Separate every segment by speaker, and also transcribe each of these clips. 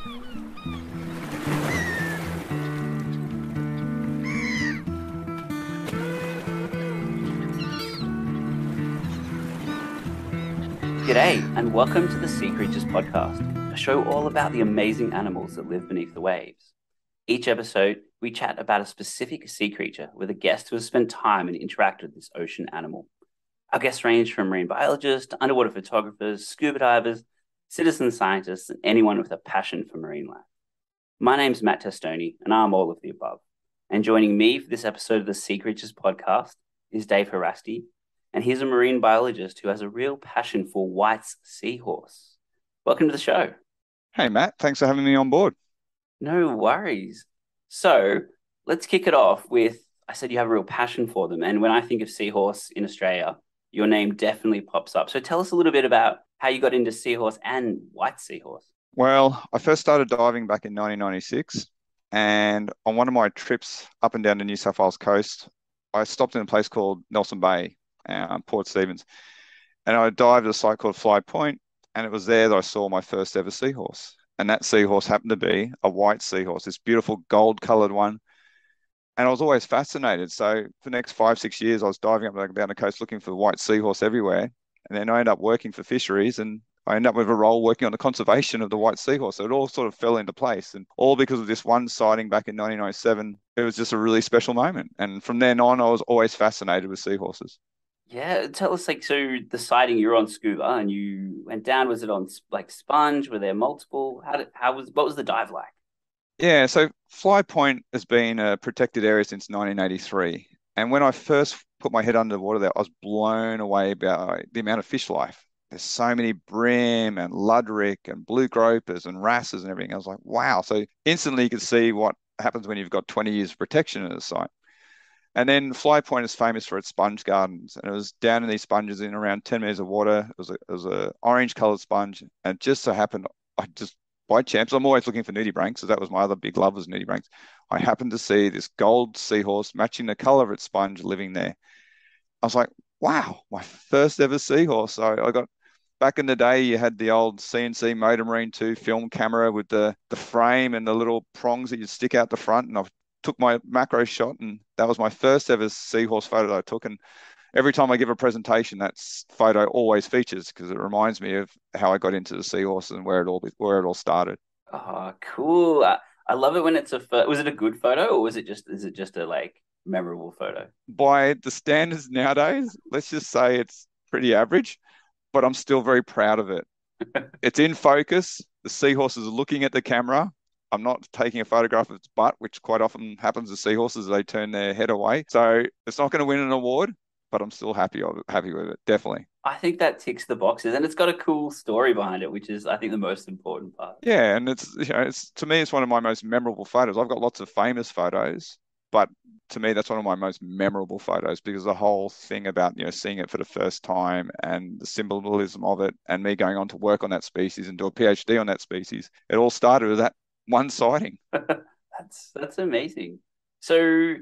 Speaker 1: G'day, and welcome to the Seacreatures Podcast, a show all about the amazing animals that live beneath the waves. Each episode, we chat about a specific sea creature with a guest who has spent time and interacted with this ocean animal. Our guests range from marine biologists to underwater photographers, scuba divers, citizen scientists, and anyone with a passion for marine life. My name's Matt Testoni, and I'm all of the above. And joining me for this episode of the Seacreatures Podcast is Dave Harasti, and he's a marine biologist who has a real passion for White's seahorse. Welcome to the show.
Speaker 2: Hey, Matt. Thanks for having me on board.
Speaker 1: No worries. So let's kick it off with, I said you have a real passion for them. And when I think of seahorse in Australia, your name definitely pops up. So tell us a little bit about how you got into seahorse and white seahorse.
Speaker 2: Well, I first started diving back in 1996. And on one of my trips up and down the New South Wales coast, I stopped in a place called Nelson Bay, Port Stephens. And I dived at a site called Fly Point. And it was there that I saw my first ever seahorse. And that seahorse happened to be a white seahorse, this beautiful gold-coloured one. And I was always fascinated. So for the next 5-6 years, I was diving up and down the coast looking for white seahorse everywhere. And then I ended up working for fisheries, and I ended up with a role working on the conservation of the white seahorse. So it all sort of fell into place. And all because of this one sighting back in 1997, it was just a really special moment. And from then on, I was always fascinated with seahorses.
Speaker 1: Yeah, tell us, so the sighting, you're on scuba and you went down, was it on sponge? Were there multiple? What was the dive like?
Speaker 2: Yeah, so Fly Point has been a protected area since 1983. And when I first put my head under the water there, I was blown away by the amount of fish life. There's so many brim and luderick and blue gropers and wrasses and everything. I was like, wow. So instantly you could see what happens when you've got 20 years of protection at a site. And then Fly Point is famous for its sponge gardens. And it was down in these sponges in around 10 meters of water. It was a orange colored sponge. And it just so happened, by chance, I'm always looking for nudibranchs, so that was my other big love was nudibranchs. I happened to see this gold seahorse matching the color of its sponge living there. I was like, wow, my first ever seahorse. So I got, back in the day, you had the old CNC Motor Marine 2 film camera with the frame and the little prongs that you stick out the front. And I took my macro shot, and that was my first ever seahorse photo that I took. And every time I give a presentation, that photo always features because it reminds me of how I got into the seahorse and where it all started.
Speaker 1: Oh, cool. I love it when it's was it a good photo, or is it just a memorable photo?
Speaker 2: By the standards nowadays, let's just say it's pretty average, but I'm still very proud of it. It's in focus. The seahorse is looking at the camera. I'm not taking a photograph of its butt, which quite often happens to seahorses. They turn their head away. So it's not going to win an award, but I'm still happy with it, definitely.
Speaker 1: I think that ticks the boxes, and it's got a cool story behind it, which is, I think, the most important part.
Speaker 2: Yeah, and it's to me, it's one of my most memorable photos. I've got lots of famous photos, but to me, that's one of my most memorable photos because the whole thing about seeing it for the first time and the symbolism of it, and me going on to work on that species and do a PhD on that species, it all started with that one sighting.
Speaker 1: That's amazing. So,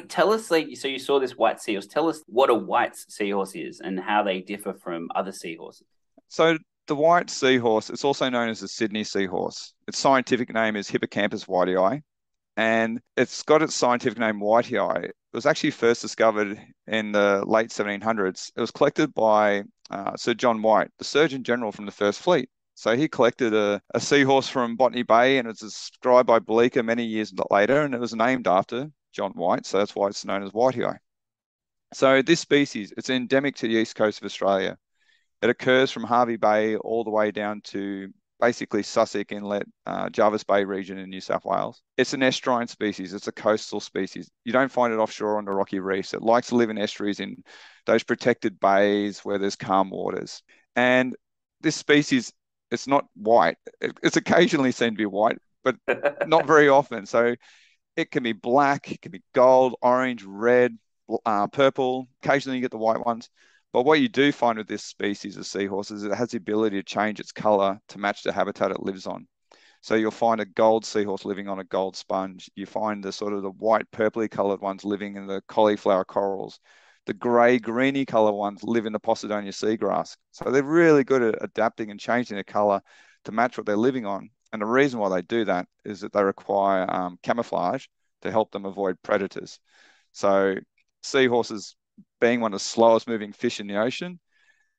Speaker 1: tell us, so you saw this white seahorse. Tell us what a white seahorse is and how they differ from other seahorses.
Speaker 2: So the white seahorse, it's also known as the Sydney seahorse. Its scientific name is Hippocampus whitei, and it's got its scientific name whitei. It was actually first discovered in the late 1700s. It was collected by Sir John White, the Surgeon General from the First Fleet. So he collected a seahorse from Botany Bay, and it's described by Bleecker many years later, and it was named after John White, so that's why it's known as whitei. So this species, it's endemic to the east coast of Australia. It occurs from Hervey Bay all the way down to basically Sussex Inlet, Jervis Bay region in New South Wales. It's an estuarine species. It's a coastal species. You don't find it offshore on the rocky reefs. It likes to live in estuaries in those protected bays where there's calm waters. And this species, it's not white. It's occasionally seen to be white, but not very often. So it can be black, it can be gold, orange, red, purple. Occasionally you get the white ones. But what you do find with this species of seahorse is it has the ability to change its color to match the habitat it lives on. So you'll find a gold seahorse living on a gold sponge. You find the sort of the white purpley colored ones living in the cauliflower corals. The grey greeny color ones live in the Posidonia seagrass. So they're really good at adapting and changing their color to match what they're living on. And the reason why they do that is that they require camouflage to help them avoid predators. So seahorses, being one of the slowest moving fish in the ocean,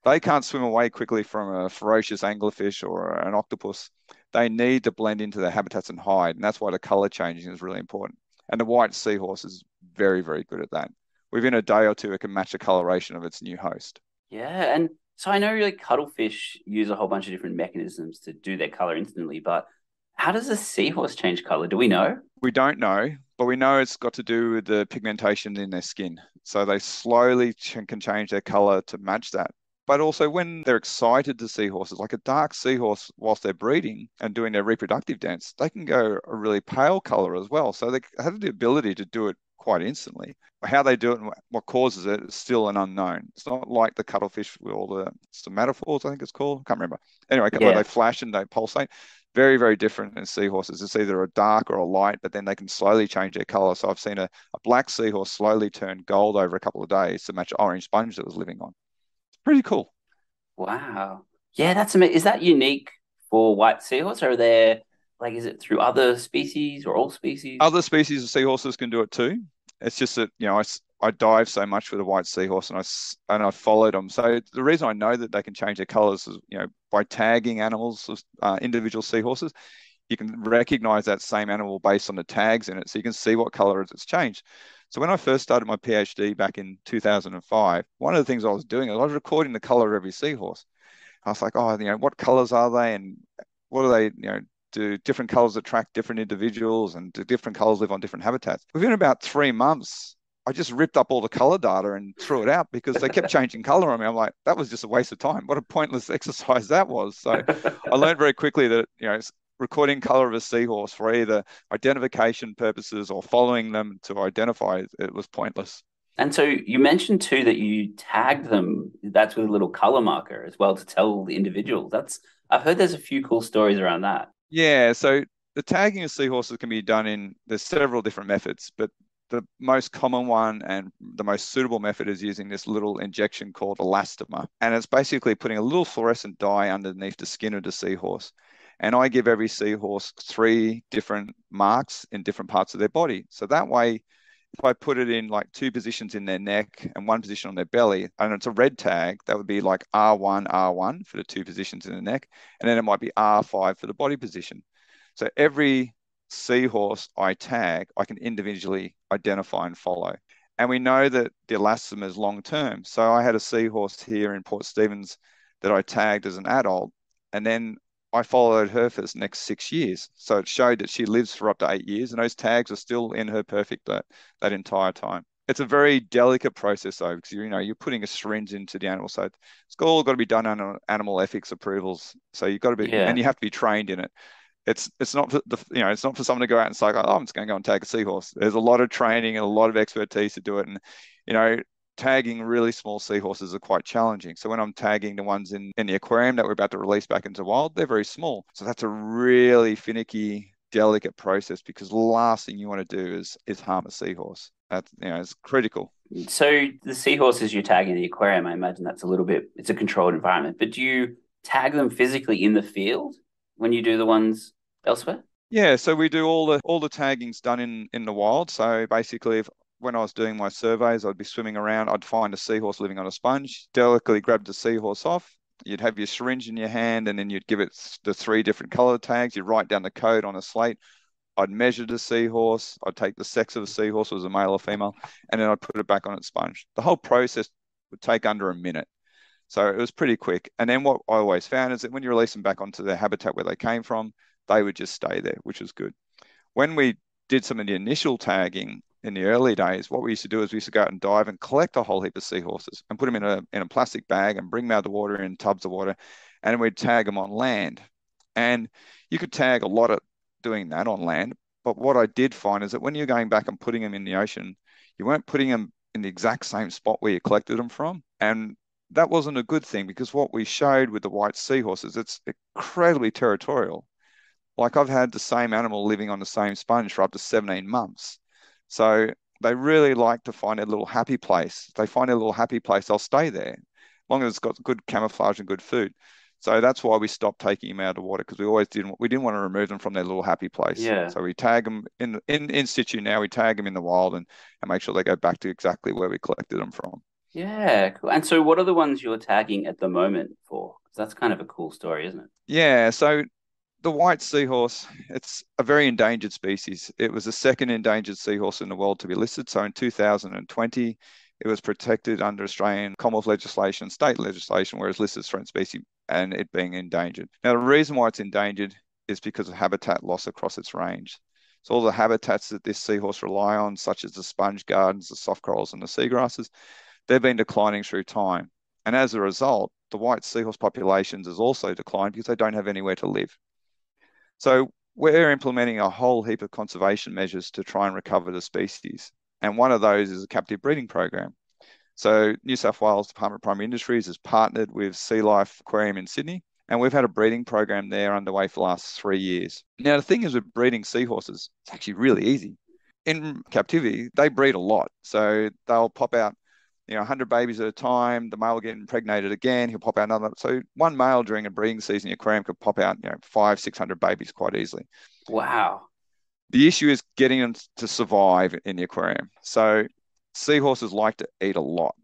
Speaker 2: they can't swim away quickly from a ferocious anglerfish or an octopus. They need to blend into their habitats and hide, and that's why the color changing is really important. And the white seahorse is very, very good at that. Within a day or two, it can match the coloration of its new host.
Speaker 1: Yeah, and so I know like cuttlefish use a whole bunch of different mechanisms to do their color instantly, but how does a seahorse change color? Do we know?
Speaker 2: We don't know, but we know it's got to do with the pigmentation in their skin. So they slowly can change their color to match that. But also when they're excited to seahorses, like a dark seahorse, whilst they're breeding and doing their reproductive dance, they can go a really pale color as well. So they have the ability to do it quite instantly. How they do it and what causes it is still an unknown. It's not like the cuttlefish with all the somatophores, I think it's called. Can't remember. Anyway, where they
Speaker 1: Yeah.
Speaker 2: flash and they pulsate. Very, very different in seahorses. It's either a dark or a light, but then they can slowly change their color. So I've seen a black seahorse slowly turn gold over a couple of days to match an orange sponge that was living on. It's pretty cool.
Speaker 1: Wow. Yeah, that's amazing. Is that unique for white seahorse, or are there like is it through other species or all species?
Speaker 2: Other species of seahorses can do it too. It's just that, I dive so much with a white seahorse and I followed them. So the reason I know that they can change their colors is, by tagging animals, individual seahorses, you can recognize that same animal based on the tags in it. So you can see what color it's changed. So when I first started my PhD back in 2005, one of the things I was doing is I was recording the color of every seahorse. I was like, oh, what colors are they and what are they, do different colors attract different individuals and do different colors live on different habitats? Within about 3 months, I just ripped up all the color data and threw it out because they kept changing color on me. I'm like, that was just a waste of time. What a pointless exercise that was. So I learned very quickly that, recording color of a seahorse for either identification purposes or following them to identify it was pointless.
Speaker 1: And so you mentioned too that you tagged them. That's with a little color marker as well to tell the individual. That's I've heard there's a few cool stories around that.
Speaker 2: Yeah, so the tagging of seahorses can be done there's several different methods, but the most common one and the most suitable method is using this little injection called elastomer. And it's basically putting a little fluorescent dye underneath the skin of the seahorse. And I give every seahorse 3 different marks in different parts of their body. So that way, if I put it in like 2 positions in their neck and 1 position on their belly, and it's a red tag, that would be like R1, R1 for the 2 positions in the neck. And then it might be R5 for the body position. So every seahorse I tag, I can individually identify and follow. And we know that the elastomer is long term. So I had a seahorse here in Port Stephens that I tagged as an adult, and then I followed her for the next 6 years. So it showed that she lives for up to 8 years, and those tags are still in her perfect that entire time. It's a very delicate process though, because you're putting a syringe into the animal, so it's all got to be done under animal ethics approvals. So you've got to be, and
Speaker 1: Yeah.
Speaker 2: you have to be trained in it. It's not for it's not for someone to go out and say, oh, I'm just going to go and tag a seahorse. There's a lot of training and a lot of expertise to do it, and you know tagging really small seahorses are quite challenging. So when I'm tagging the ones in the aquarium that we're about to release back into the wild, they're very small. So that's a really finicky, delicate process because the last thing you want to do is harm a seahorse. That's it's critical.
Speaker 1: So the seahorses you tag in the aquarium, I imagine that's a little bit it's a controlled environment, but do you tag them physically in the field when you do the ones elsewhere?
Speaker 2: Yeah, so we do all the tagging's done in the wild. So basically, when I was doing my surveys, I'd be swimming around. I'd find a seahorse living on a sponge, delicately grab the seahorse off. You'd have your syringe in your hand, and then you'd give it the 3 different color tags. You'd write down the code on a slate. I'd measure the seahorse. I'd take the sex of the seahorse, was a male or female, and then I'd put it back on its sponge. The whole process would take under a minute. So it was pretty quick. And then what I always found is that when you release them back onto their habitat where they came from, they would just stay there, which was good. When we did some of the initial tagging in the early days, what we used to do is we used to go out and dive and collect a whole heap of seahorses and put them in a plastic bag and bring them out of the water in tubs of water, and we'd tag them on land. And you could tag a lot of doing that on land. But what I did find is that when you're going back and putting them in the ocean, you weren't putting them in the exact same spot where you collected them from. And that wasn't a good thing because what we showed with the white seahorses, it's incredibly territorial. Like I've had the same animal living on the same sponge for up to 17 months. So they really like to find a little happy place. If they find a little happy place, they'll stay there, as long as it's got good camouflage and good food. So that's why we stopped taking them out of the water, because we didn't want to remove them from their little happy place.
Speaker 1: Yeah.
Speaker 2: So we tag them in situ now. We tag them in the wild and make sure they go back to exactly where we collected them from.
Speaker 1: Yeah, cool. And so what are the ones you're tagging at the moment for? 'Cause that's kind of a cool story, isn't it?
Speaker 2: Yeah, so the white seahorse, it's a very endangered species. It was the second endangered seahorse in the world to be listed. So in 2020, it was protected under Australian Commonwealth legislation, state legislation, where it's listed as threatened species and it being endangered. Now, the reason why it's endangered is because of habitat loss across its range. So all the habitats that this seahorse rely on, such as the sponge gardens, the soft corals, and the seagrasses, they've been declining through time. And as a result, the white seahorse populations has also declined because they don't have anywhere to live. So we're implementing a whole heap of conservation measures to try and recover the species. And one of those is a captive breeding program. So New South Wales Department of Primary Industries has partnered with Sea Life Aquarium in Sydney, and we've had a breeding program there underway for the last 3 years. Now, the thing is with breeding seahorses, it's actually really easy. In captivity, they breed a lot. So they'll pop out 100 babies at a time. The male will get impregnated again. He'll pop out another. So one male during a breeding season in the aquarium could pop out, 500-600 babies quite easily.
Speaker 1: Wow.
Speaker 2: The issue is getting them to survive in the aquarium. So seahorses like to eat a lot.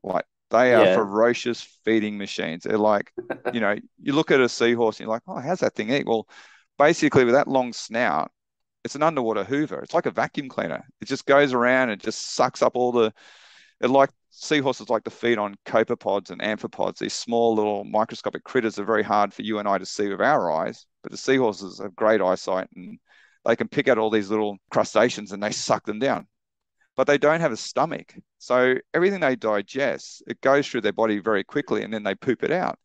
Speaker 2: Like they are
Speaker 1: Yeah.
Speaker 2: ferocious feeding machines. They're like, you look at a seahorse and you're like, oh, how's that thing eat? Well, basically with that long snout, it's an underwater hoover. It's like a vacuum cleaner. It just goes around and just sucks up seahorses like to feed on copepods and amphipods. These small little microscopic critters are very hard for you and I to see with our eyes, but the seahorses have great eyesight and they can pick out all these little crustaceans and they suck them down. But they don't have a stomach. So everything they digest, it goes through their body very quickly and then they poop it out.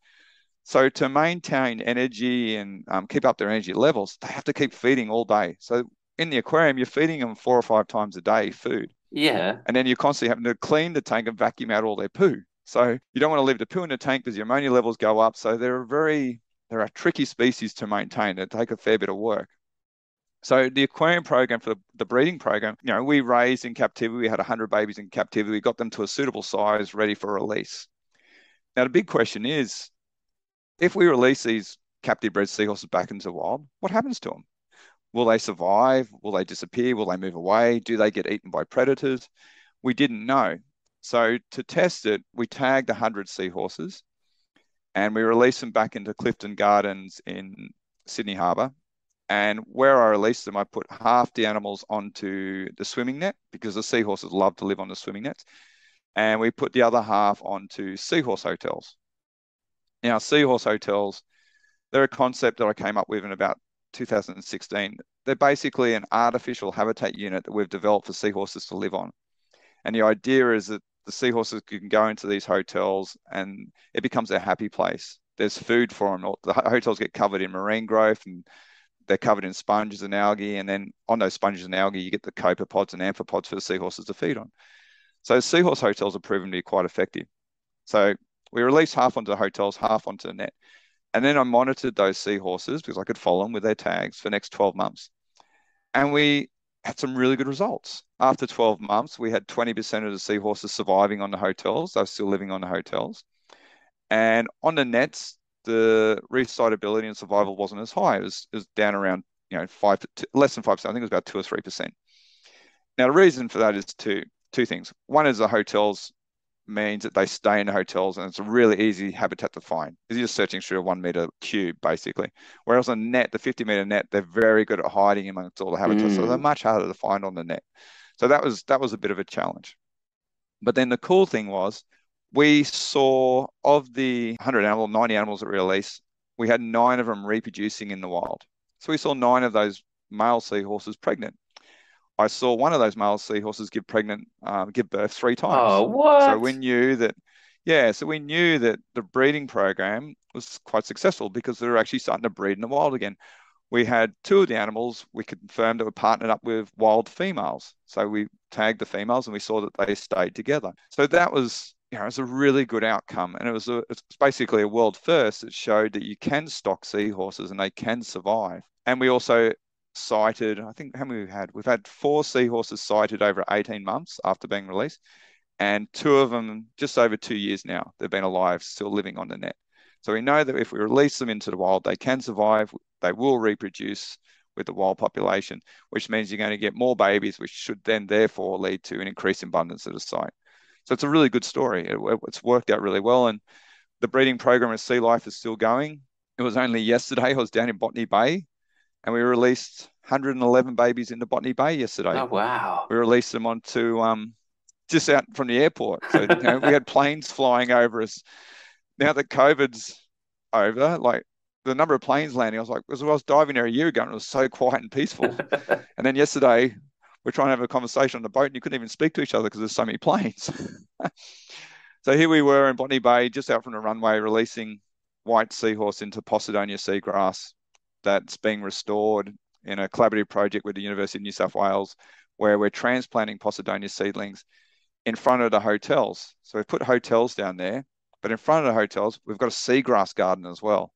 Speaker 2: So to maintain energy and keep up their energy levels, they have to keep feeding all day. So in the aquarium, you're feeding them 4 or 5 times a day food.
Speaker 1: Yeah.
Speaker 2: And then you're constantly having to clean the tank and vacuum out all their poo. So you don't want to leave the poo in the tank because your ammonia levels go up. So they're a tricky species to maintain. They take a fair bit of work. So the aquarium program for the breeding program, we raised in captivity. We had 100 babies in captivity. We got them to a suitable size, ready for release. Now, the big question is, if we release these captive bred seahorses back into the wild, what happens to them? Will they survive? Will they disappear? Will they move away? Do they get eaten by predators? We didn't know. So to test it, we tagged 100 seahorses and we released them back into Clifton Gardens in Sydney Harbour. And where I released them, I put half the animals onto the swimming net because the seahorses love to live on the swimming nets. And we put the other half onto seahorse hotels. Now, seahorse hotels, they're a concept that I came up with in about 2016. They're basically an artificial habitat unit that we've developed for seahorses to live on. And the idea is that the seahorses can go into these hotels and it becomes their happy place. There's food for them. The hotels get covered in marine growth and they're covered in sponges and algae. And then on those sponges and algae, you get the copepods and amphipods for the seahorses to feed on. So seahorse hotels are proven to be quite effective. So we released half onto the hotels, half onto the net. And then I monitored those seahorses because I could follow them with their tags for the next 12 months. And we had some really good results. After 12 months, we had 20% of the seahorses surviving on the hotels. They were still living on the hotels. And on the nets, the residability and survival wasn't as high. It was down around, less than 5%. I think it was about 2 or 3%. Now, the reason for that is two things. One is the hotels means that they stay in the hotels and it's a really easy habitat to find because you're just searching through a 1 meter cube basically. Whereas on net, the 50-meter net, they're very good at hiding amongst all the habitats. So they're much harder to find on the net. So that was a bit of a challenge. But then the cool thing was we saw of the 90 animals that we released, we had 9 of them reproducing in the wild. So we saw 9 of those male seahorses pregnant. I saw one of those male seahorses give birth 3 times.
Speaker 1: Oh, what?
Speaker 2: So we knew that the breeding program was quite successful because they were actually starting to breed in the wild again. We had 2 of the animals we confirmed that were partnered up with wild females. So we tagged the females and we saw that they stayed together. So that was, it was a really good outcome. And it's basically a world first that showed that you can stock seahorses and they can survive. And we also sighted, I think how many we've had? We've had 4 seahorses sighted over 18 months after being released. And 2 of them just over 2 years now. They've been alive, still living on the net. So we know that if we release them into the wild, they can survive, they will reproduce with the wild population, which means you're going to get more babies, which should then therefore lead to an increased abundance at the site. So it's a really good story. It's worked out really well. And the breeding program of sea life is still going. It was only yesterday, I was down in Botany Bay, and we released 111 babies into Botany Bay yesterday.
Speaker 1: Oh, wow.
Speaker 2: We released them onto just out from the airport. So, we had planes flying over us. Now that COVID's over, like the number of planes landing, I was like, because I was diving there a year ago and it was so quiet and peaceful. And then yesterday, we're trying to have a conversation on the boat and you couldn't even speak to each other because there's so many planes. So here we were in Botany Bay, just out from the runway, releasing white seahorse into Posidonia seagrass that's being restored in a collaborative project with the University of New South Wales, where we're transplanting Posidonia seedlings in front of the hotels. So we've put hotels down there, but in front of the hotels, we've got a seagrass garden as well.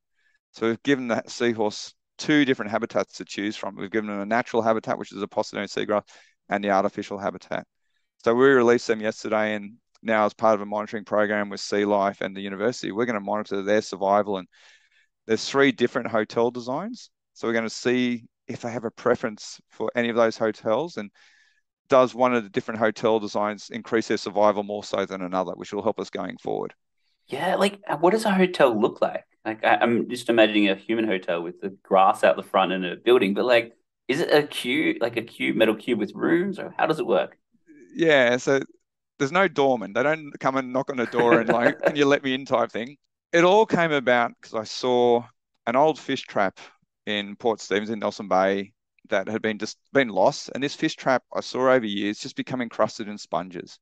Speaker 2: So we've given the seahorse two different habitats to choose from. We've given them a natural habitat, which is a Posidonia seagrass, and the artificial habitat. So we released them yesterday, and now as part of a monitoring program with Sea Life and the university, we're going to monitor their survival. And there's 3 different hotel designs. So we're going to see if they have a preference for any of those hotels, and does one of the different hotel designs increase their survival more so than another, which will help us going forward.
Speaker 1: Yeah, like what does a hotel look like? Like I'm just imagining a human hotel with the grass out the front and a building, but like, is it a cube, like a cube, metal cube with rooms, or how does it work?
Speaker 2: Yeah, so there's no doorman. They don't come and knock on the door and like, can you let me in type thing. It all came about because I saw an old fish trap in Port Stephens in Nelson Bay that had been lost. And this fish trap I saw over years just become encrusted in sponges.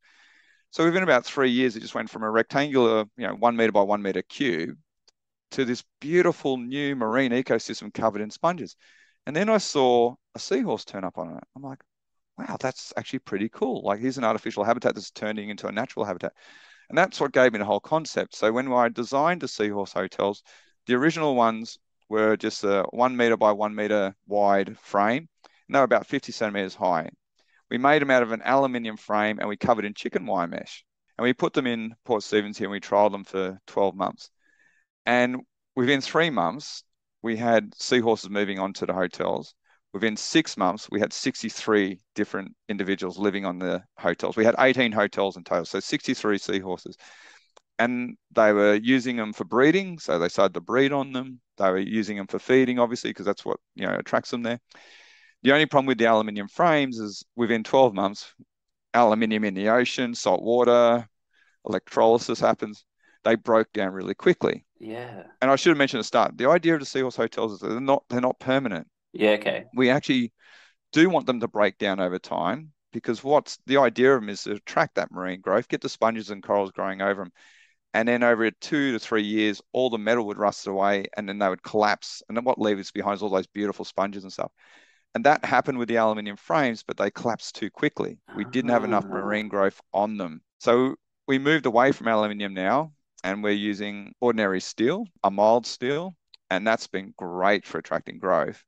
Speaker 2: So within about 3 years, it just went from a rectangular, 1 meter by 1 meter cube to this beautiful new marine ecosystem covered in sponges. And then I saw a seahorse turn up on it. I'm like, wow, that's actually pretty cool. Like, here's an artificial habitat that's turning into a natural habitat. And that's what gave me the whole concept. So when I designed the seahorse hotels, the original ones were just a 1 meter by 1 meter wide frame, and they were about 50 centimeters high. We made them out of an aluminium frame and we covered in chicken wire mesh. And we put them in Port Stephens here and we trialed them for 12 months. And within 3 months, we had seahorses moving on to the hotels. Within 6 months, we had 63 different individuals living on the hotels. We had 18 hotels in total, so 63 seahorses. And they were using them for breeding, so they started to breed on them. They were using them for feeding, obviously, because that's what attracts them there. The only problem with the aluminium frames is within 12 months, aluminium in the ocean, salt water, electrolysis happens. They broke down really quickly.
Speaker 1: Yeah.
Speaker 2: And I should have mentioned at the start, the idea of the seahorse hotels is that they're not permanent.
Speaker 1: Yeah, okay.
Speaker 2: We actually do want them to break down over time, because what's the idea of them is to attract that marine growth, get the sponges and corals growing over them. And then over 2 to 3 years, all the metal would rust away and then they would collapse. And then what leaves behind is all those beautiful sponges and stuff. And that happened with the aluminium frames, but they collapsed too quickly. We didn't have enough marine growth on them. So we moved away from aluminium now, and we're using ordinary steel, a mild steel, and that's been great for attracting growth.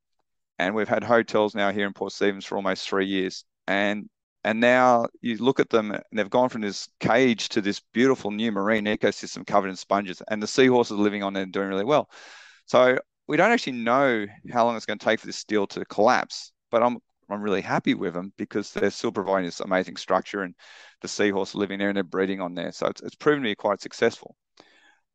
Speaker 2: And we've had hotels now here in Port Stephens for almost 3 years. And now you look at them and they've gone from this cage to this beautiful new marine ecosystem covered in sponges, and the seahorses are living on there and doing really well. So we don't actually know how long it's going to take for this steel to collapse, but I'm really happy with them because they're still providing this amazing structure, and the seahorse are living there and they're breeding on there. So it's proven to be quite successful.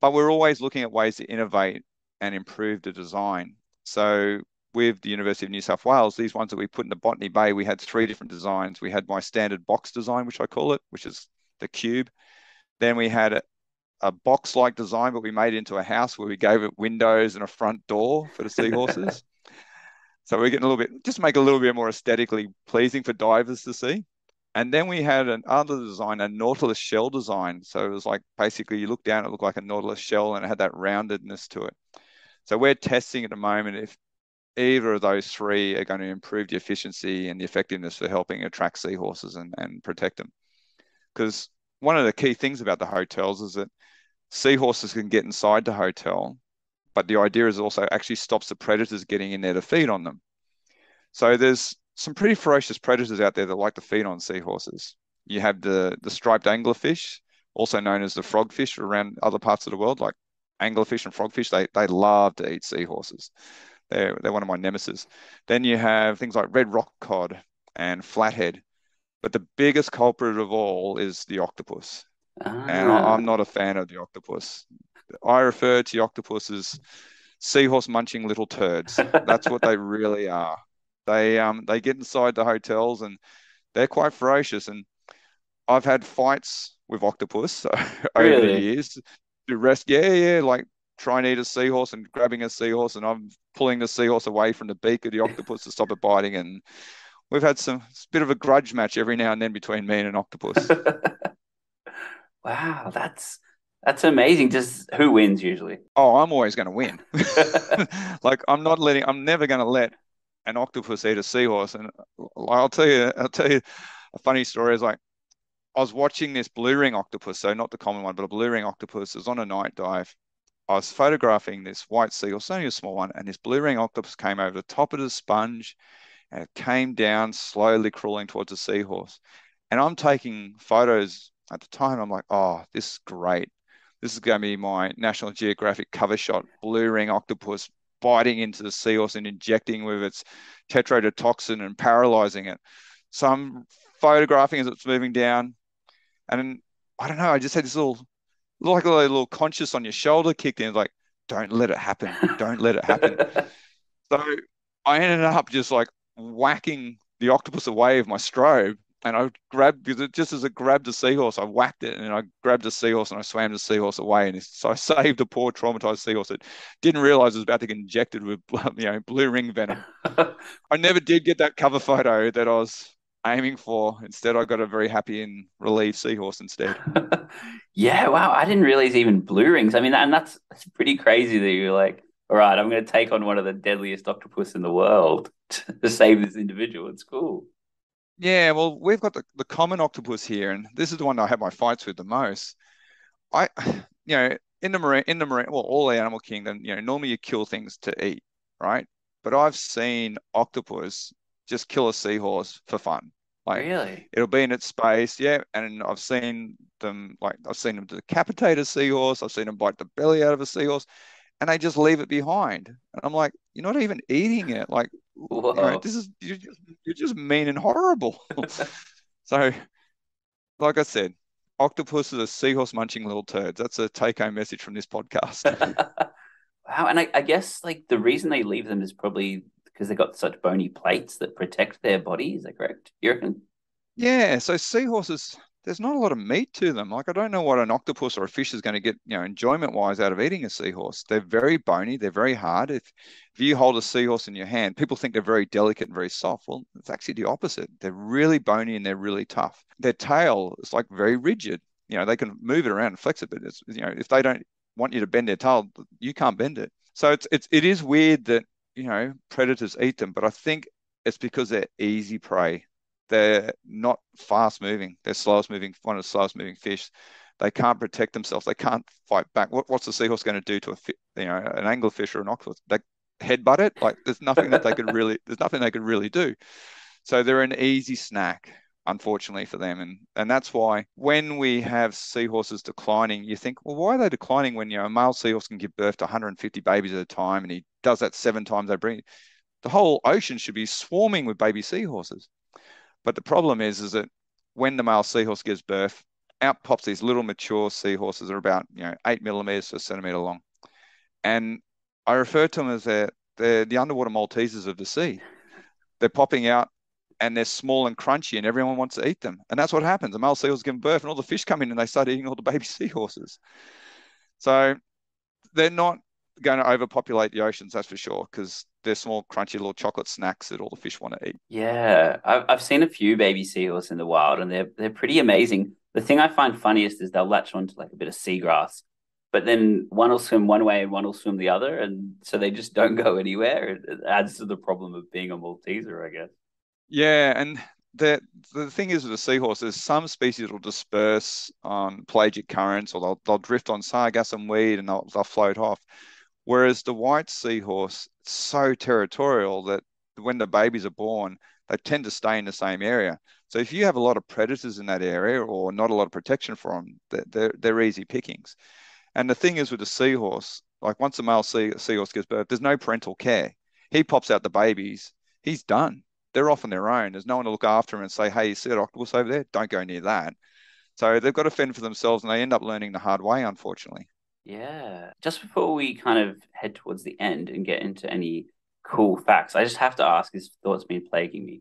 Speaker 2: But we're always looking at ways to innovate and improve the design. So with the University of New South Wales, these ones that we put in the Botany Bay, we had 3 different designs. We had my standard box design, which I call it, which is the cube. Then we had a box-like design, but we made it into a house where we gave it windows and a front door for the seahorses. So we're getting a little bit, just make it a little bit more aesthetically pleasing for divers to see. And then we had another design, a nautilus shell design. So it was like, basically you look down, it looked like a nautilus shell and it had that roundedness to it. So we're testing at the moment if either of those 3 are going to improve the efficiency and the effectiveness for helping attract seahorses and protect them. Because one of the key things about the hotels is that seahorses can get inside the hotel, but the idea is also actually stops the predators getting in there to feed on them. So there's some pretty ferocious predators out there that like to feed on seahorses. You have the striped anglerfish, also known as the frogfish around other parts of the world, like anglerfish and frogfish, they love to eat seahorses. They're one of my nemesis. Then you have things like red rock cod and flathead. But the biggest culprit of all is the octopus. And
Speaker 1: Ah,
Speaker 2: I'm not a fan of the octopus. I refer to the octopus as seahorse munching little turds. That's what they really are. They get inside the hotels and they're quite ferocious. And I've had fights with octopus over the
Speaker 1: really?
Speaker 2: years to rest. Yeah, yeah, like trying to eat a seahorse and grabbing a seahorse, and I'm pulling the seahorse away from the beak of the octopus to stop it biting. And we've had it's a bit of a grudge match every now and then between me and an octopus.
Speaker 1: Wow, that's amazing. Just who wins usually?
Speaker 2: Oh, I'm always going to win. Like I'm never going to let an octopus eat a seahorse. And I'll tell you a funny story. Is like I was watching this blue ring octopus, so not the common one, but a blue ring octopus. It was on a night dive. I was photographing this white seahorse, only a small one, and this blue ring octopus came over the top of the sponge and it came down slowly crawling towards the seahorse. And I'm taking photos at the time. I'm like, oh, this is great. This is going to be my National Geographic cover shot. Blue ring octopus biting into the seahorse and injecting with its tetrodotoxin and paralyzing it. So I'm photographing as it's moving down. And then, I don't know, I just had this like a little conscious on your shoulder kicked in, like, don't let it happen. Don't let it happen. So I ended up just like whacking the octopus away with my strobe. And I grabbed, because just as it grabbed the seahorse, I whacked it and I grabbed the seahorse and I swam the seahorse away. And so I saved a poor traumatized seahorse that didn't realize it was about to get injected with, blue ring venom. I never did get that cover photo that I was aiming for. Instead, I got a very happy and relieved seahorse instead.
Speaker 1: Yeah, wow. I didn't realize even blue rings. I mean, and that's pretty crazy that you're like, all right, I'm going to take on one of the deadliest octopus in the world to save this individual. It's cool.
Speaker 2: Yeah, well, we've got the common octopus here, and this is the one I have my fights with the most. I, in the marine, well, all the animal kingdom, normally you kill things to eat, right? But I've seen octopus just kill a seahorse for fun. Like
Speaker 1: Really?
Speaker 2: it'll be in its space, yeah. And I've seen them decapitate a seahorse. I've seen them bite the belly out of a seahorse, and they just leave it behind. And I'm like, you're not even eating it. Like,
Speaker 1: Whoa.
Speaker 2: this is you're just mean and horrible. So, like I said, octopuses are seahorse munching little turds. That's a take-home message from this podcast.
Speaker 1: Wow. And I guess like the reason they leave them is probably because they got such bony plates that protect their body. Is that correct? You reckon?
Speaker 2: Yeah, so seahorses, there's not a lot of meat to them. Like I don't know what an octopus or a fish is going to get, enjoyment wise out of eating a seahorse. They're very bony, they're very hard. If you hold a seahorse in your hand, people think they're very delicate and very soft. Well, it's actually the opposite. They're really bony and they're really tough. Their tail is like very rigid. They can move it around and flex it, but if they don't want you to bend their tail, you can't bend it. So it is weird that, predators eat them, but I think it's because they're easy prey. They're not fast moving. They're one of the slowest moving fish. They can't protect themselves. They can't fight back. What's the seahorse going to do to an anglerfish or an octopus? They headbutt it. Like there's nothing they could really do. So they're an easy snack, unfortunately for them. And that's why when we have seahorses declining, you think, well, why are they declining when, a male seahorse can give birth to 150 babies at a time and he does that 7 times they bring? The whole ocean should be swarming with baby seahorses. But the problem is that when the male seahorse gives birth, out pops these little mature seahorses that are about 8 millimeters to a centimeter long, and I refer to them as they're the underwater Maltesers of the sea. They're popping out, and they're small and crunchy, and everyone wants to eat them. And that's what happens. The male seahorse give birth, and all the fish come in, and they start eating all the baby seahorses. So they're not going to overpopulate the oceans, that's for sure, because they're small, crunchy little chocolate snacks that all the fish want to eat.
Speaker 1: Yeah, I've seen a few baby seahorse in the wild, and they're pretty amazing. The thing I find funniest is they'll latch onto like a bit of seagrass, but then one will swim one way and one will swim the other, and so they just don't go anywhere. It adds to the problem of being a Malteser, I guess.
Speaker 2: Yeah, and the thing is with the seahorse, there's some species that will disperse on pelagic currents, or they'll drift on sargassum weed and they'll float off. Whereas the white seahorse, it's so territorial that when the babies are born, they tend to stay in the same area. So if you have a lot of predators in that area or not a lot of protection for them, they're easy pickings. And the thing is with the seahorse, like once a male seahorse gives birth, there's no parental care. He pops out the babies, he's done. They're off on their own. There's no one to look after him and say, hey, you see that octopus over there? Don't go near that. So they've got to fend for themselves and they end up learning the hard way, unfortunately.
Speaker 1: Yeah. Just before we kind of head towards the end and get into any cool facts, I just have to ask, this thought's been plaguing me.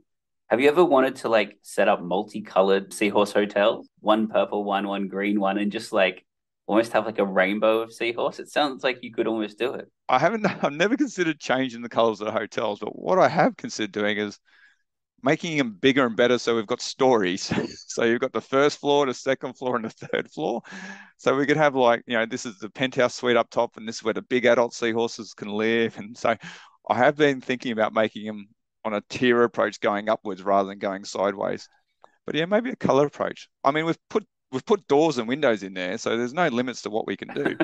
Speaker 1: Have you ever wanted to like set up multicolored seahorse hotels? One purple one, one green one, and just like almost have like a rainbow of seahorse? It sounds like you could almost do it.
Speaker 2: I've never considered changing the colors of the hotels, but what I have considered doing is making them bigger and better so we've got stories. So you've got the first floor, the second floor, and the third floor. So we could have like, this is the penthouse suite up top, and this is where the big adult seahorses can live. And so I have been thinking about making them on a tier approach going upwards rather than going sideways. But yeah, maybe a color approach. I mean, we've put doors and windows in there, so there's no limits to what we can do.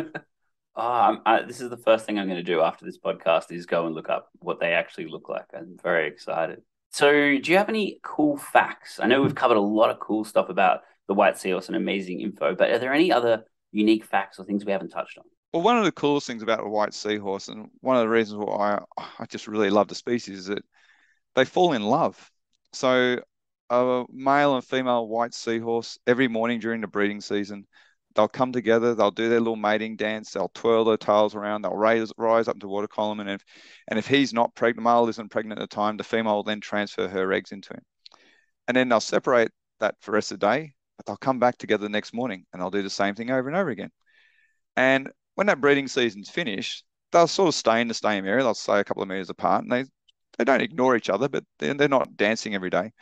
Speaker 1: This is the first thing I'm going to do after this podcast is go and look up what they actually look like. I'm very excited. So, do you have any cool facts? I know we've covered a lot of cool stuff about the white seahorse and amazing info, but are there any other unique facts or things we haven't touched on?
Speaker 2: Well, one of the coolest things about a white seahorse, and one of the reasons why I just really love the species, is that they fall in love. So a male and female white seahorse, every morning during the breeding season, they'll come together, they'll do their little mating dance, they'll twirl their tails around, they'll rise up into water column, and if he's not pregnant, the male isn't pregnant at the time, the female will then transfer her eggs into him. And then they'll separate that for the rest of the day, but they'll come back together the next morning and they'll do the same thing over and over again. And when that breeding season's finished, they'll sort of stay in the same area, they'll stay a couple of meters apart, and they don't ignore each other, but they're not dancing every day.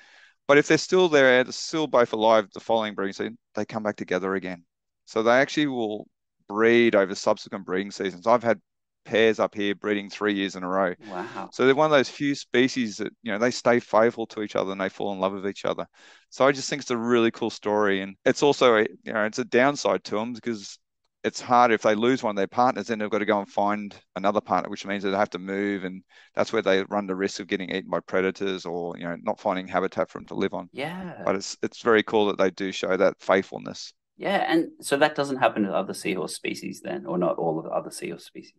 Speaker 2: But if they're still there, they're still both alive the following breeding season, they come back together again. So they actually will breed over subsequent breeding seasons. I've had pairs up here breeding 3 years in a row.
Speaker 1: Wow.
Speaker 2: So they're one of those few species that, they stay faithful to each other and they fall in love with each other. So I just think it's a really cool story. And it's also, it's a downside to them because it's hard if they lose one of their partners, then they've got to go and find another partner, which means that they have to move. And that's where they run the risk of getting eaten by predators or, not finding habitat for them to live on.
Speaker 1: Yeah.
Speaker 2: But it's very cool that they do show that faithfulness.
Speaker 1: Yeah. And so that doesn't happen to other seahorse species then, or not all of the other seahorse species?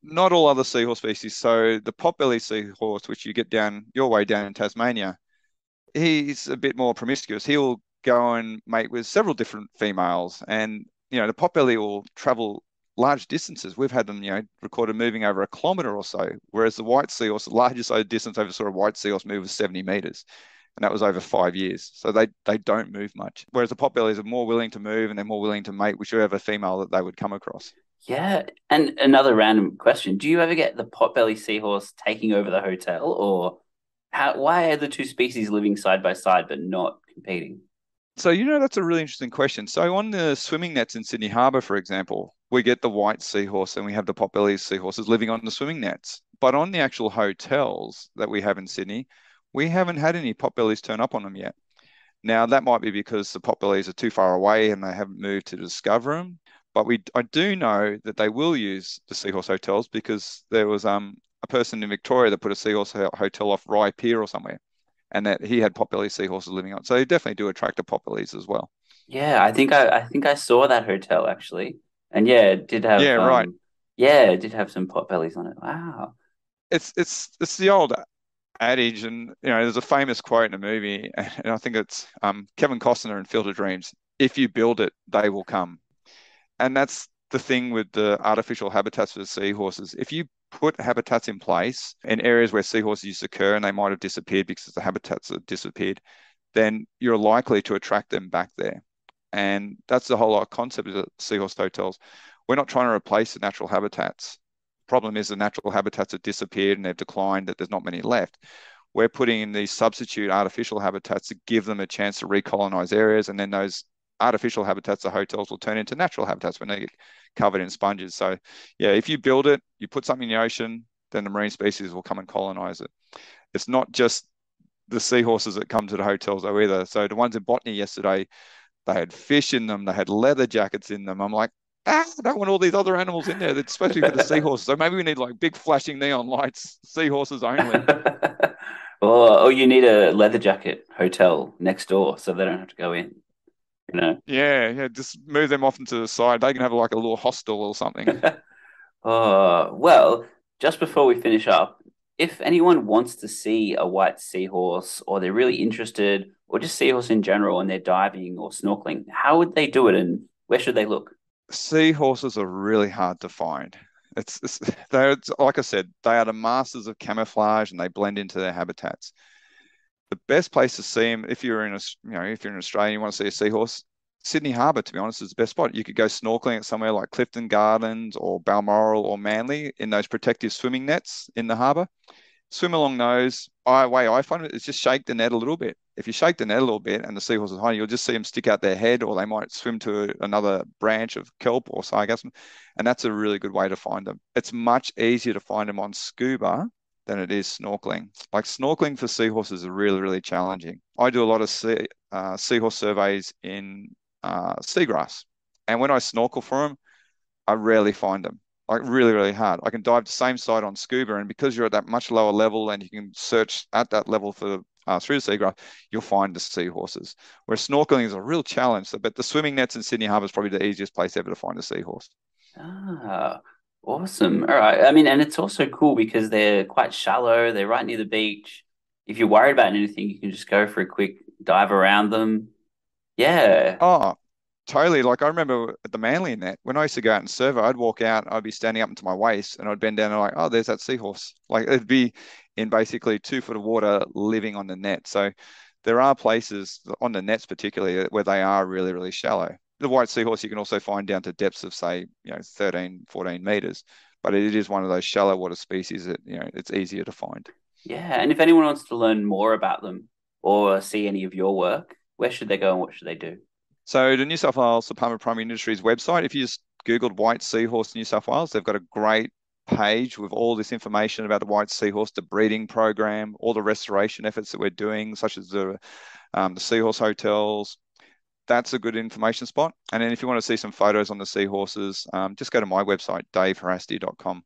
Speaker 2: Not all other seahorse species. So the potbelly seahorse, which you get down your way down in Tasmania, he's a bit more promiscuous. He'll go and mate with several different females. And, the potbelly will travel large distances. We've had them, recorded moving over a kilometre or so, whereas the white seahorse, the largest distance over sort of white seahorse move was 70 metres. And that was over 5 years. So they don't move much. Whereas the potbellies are more willing to move and they're more willing to mate whichever female that they would come across.
Speaker 1: Yeah. And another random question. Do you ever get the potbelly seahorse taking over the hotel, or why are the two species living side by side but not competing?
Speaker 2: So, that's a really interesting question. So on the swimming nets in Sydney Harbour, for example, we get the white seahorse and we have the potbelly seahorses living on the swimming nets. But on the actual hotels that we have in Sydney, we haven't had any potbellies turn up on them yet. Now, that might be because the potbellies are too far away and they haven't moved to discover them. But I do know that they will use the seahorse hotels because there was a person in Victoria that put a seahorse hotel off Rye Pier or somewhere, and that he had potbelly seahorses living on. So they definitely do attract the potbellies as well.
Speaker 1: Yeah, I think I saw that hotel actually. And yeah, it did have
Speaker 2: Yeah, right.
Speaker 1: yeah, it did have some potbellies on it. Wow.
Speaker 2: It's the old adage, and there's a famous quote in a movie, and I think it's Kevin Costner in Field of Dreams: "If you build it, they will come." And that's the thing with the artificial habitats for the seahorses. If you put habitats in place in areas where seahorses used to occur and they might have disappeared because the habitats have disappeared, then you're likely to attract them back there. And that's the whole concept of the seahorse hotels. We're not trying to replace the natural habitats. The problem is the natural habitats have disappeared and they've declined, that there's not many left. We're putting in these substitute artificial habitats to give them a chance to recolonize areas, and then those artificial habitats, the hotels, will turn into natural habitats when they get covered in sponges. So yeah, if you build it, you put something in the ocean, then the marine species will come and colonize it. It's not just the seahorses that come to the hotels though either. So the ones in Botany yesterday, they had fish in them, they had leather jackets in them. I'm like, I don't want all these other animals in there. That's supposed to be for the seahorses. So maybe we need like big flashing neon lights, seahorses only.
Speaker 1: Or you need a leather jacket hotel next door so they don't have to go in. you know.
Speaker 2: Yeah, just move them off into the side. They can have like a little hostel or something.
Speaker 1: Oh, well, just before we finish up, if anyone wants to see a white seahorse or they're really interested, or just seahorse in general and they're diving or snorkeling, how would they do it and where should they look?
Speaker 2: Seahorses are really hard to find. It's like I said, they are the masters of camouflage and they blend into their habitats. The best place to see them, if you're in if you're in Australia and you want to see a seahorse, Sydney Harbour, to be honest, is the best spot. You could go snorkeling at somewhere like Clifton Gardens or Balmoral or Manly in those protective swimming nets in the harbour. Swim along those. Way I find it is just shake the net a little bit. If you shake the net a little bit and the seahorse is hiding, you'll just see them stick out their head, or they might swim to another branch of kelp or sargassum, and that's a really good way to find them. It's much easier to find them on scuba than it is snorkeling. Like snorkeling for seahorses is really, really challenging. I do a lot of seahorse surveys in seagrass, and when I snorkel for them, I rarely find them. Like really, really hard. I can dive the same side on scuba, and because you're at that much lower level and you can search at that level for through the seagrass, you'll find the seahorses. Whereas snorkeling is a real challenge. But the swimming nets in Sydney Harbour is probably the easiest place ever to find a seahorse.
Speaker 1: Ah, awesome. All right. I mean, and it's also cool because they're quite shallow. They're right near the beach. If you're worried about anything, you can just go for a quick dive around them. Yeah.
Speaker 2: Oh, totally. Like I remember at the Manly net, when I used to go out and surf, I'd walk out, I'd be standing up into my waist and I'd bend down and like, oh, there's that seahorse. Like it'd be in basically 2 foot of water living on the net. So there are places on the nets particularly where they are really, really shallow. The white seahorse you can also find down to depths of say, 13, 14 meters, but it is one of those shallow water species that, it's easier to find.
Speaker 1: Yeah. And if anyone wants to learn more about them or see any of your work, where should they go and what should they do?
Speaker 2: So the New South Wales Department of Primary Industries website, if you just Googled white seahorse New South Wales, they've got a great page with all this information about the white seahorse, the breeding program, all the restoration efforts that we're doing, such as the seahorse hotels. That's a good information spot. And then if you want to see some photos on the seahorses, just go to my website, daveharasti.com.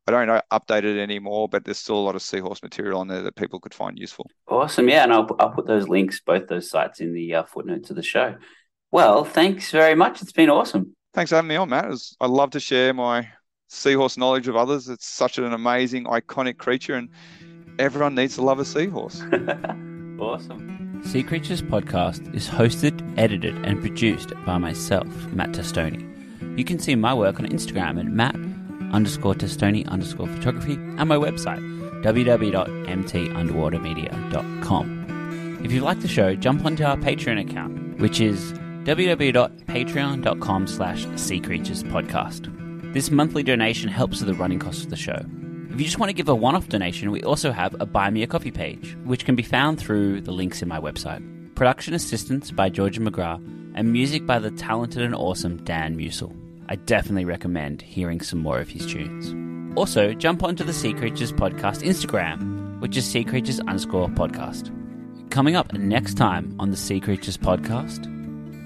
Speaker 2: I don't update it anymore, but there's still a lot of seahorse material on there that people could find useful.
Speaker 1: Awesome. Yeah. And I'll put those links, both those sites in the footnotes of the show. Well, thanks very much. It's been awesome.
Speaker 2: Thanks for having me on, Matt. I love to share my seahorse knowledge with others. It's such an amazing, iconic creature, and everyone needs to love a seahorse.
Speaker 1: Awesome.
Speaker 3: Seacreatures Podcast is hosted, edited, and produced by myself, Matt Testoni. You can see my work on Instagram at Matt_Testoni_photography and my website, www.mtunderwatermedia.com. If you like the show, jump onto our Patreon account, which is www.patreon.com/Seacreatures-podcast. This monthly donation helps with the running costs of the show. If you just want to give a one-off donation, we also have a Buy Me a Coffee page, which can be found through the links in my website. Production assistance by Georgia McGrath, and music by the talented and awesome Dan Musil. I definitely recommend hearing some more of his tunes. Also, jump onto the Seacreatures Podcast Instagram, which is Seacreatures_podcast. Coming up next time on the Seacreatures Podcast,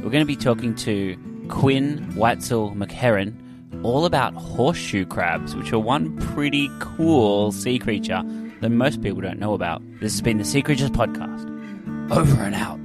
Speaker 3: we're going to be talking to Quinn Whitesell McHerron all about horseshoe crabs, which are one pretty cool sea creature that most people don't know about. This has been the Seacreatures Podcast. Over and out.